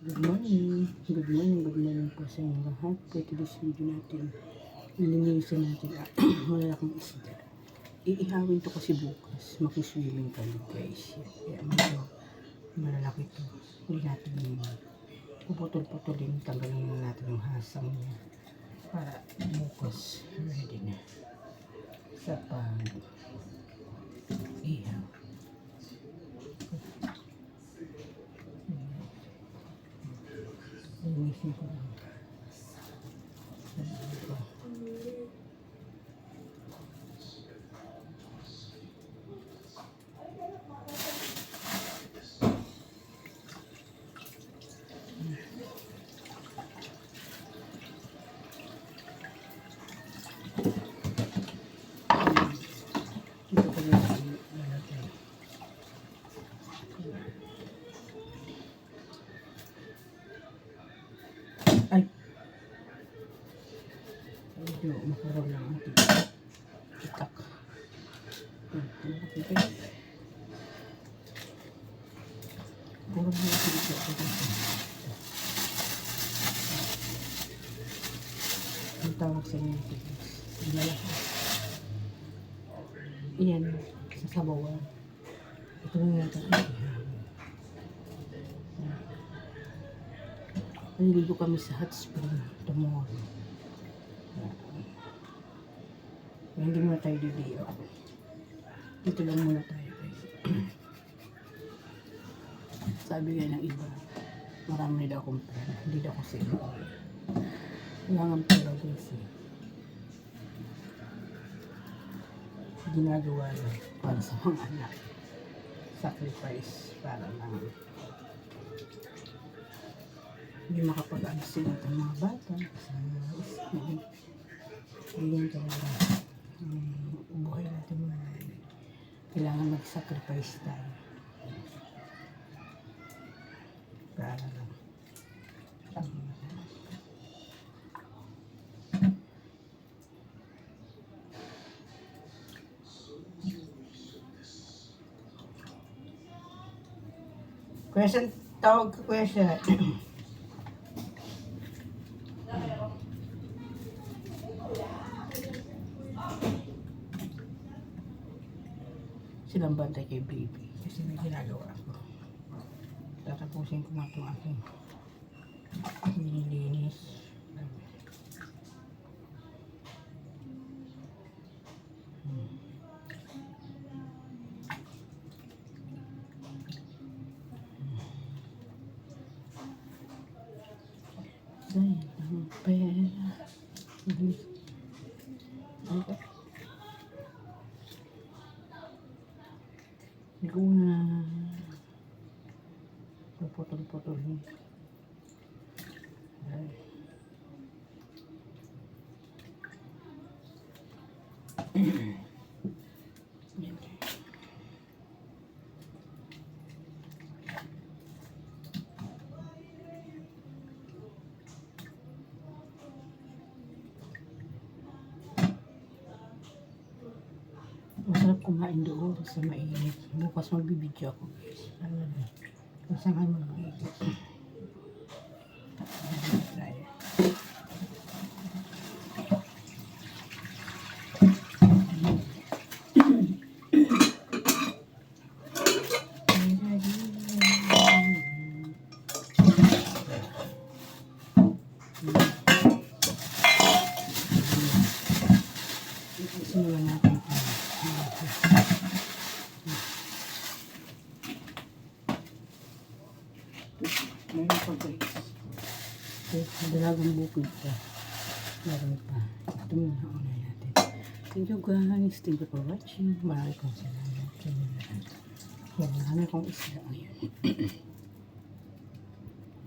Good morning po sa inyo lahat. For today's video natin, ilinisin natin wala akong isda. Iihawin to kasi bukas. Makiswimming kami guys. Kaya medyo malalaki to. Hindi natin puputol-putulin. Tanggalin natin yung hasang niya. Para bukas ready na sa pag-ihaw. Linisin ko lang. Ay, medyo makaraw lang ang titak. Puro mo yung titak ko dito. Ang tawag sa inyo titak. Malaki. Iyan, sa sabawan. Ito lang natin. Naliligo kami sa hot spring tomorrow. Hindi muna tayo didiyo. Dito lang muna tayo guys. Sabi nga ng iba, marami daw akong pera. Hindi daw ako sila. Kailangan pera guys eh. Ginagawa lang para sa mga anak. Sacrifice para lang hindi makapag-alis sila ng mga bata sa school. Hindi talaga buhay natin mga kailangan mag-sacrifice tayo para lang question, tawag ka question. Silang bantay kay baby kasi may ginagawa ako. Tatapusin ko nga itong aking nililinis. Sayang ang pera. Okay. Hindi ko na puputol-putulin. Masarap kumain doon sa mainit. Bukas magbibidyo ako guys. Kung saan kayo mag-mainit. Simulan natin. Meron pa guys. Dalagang bukid pa. Meron pa. Ito muna una natin. Thank you guys. Thank you for watching. Marami kong salamat. Yan, marami kong isla ngayon.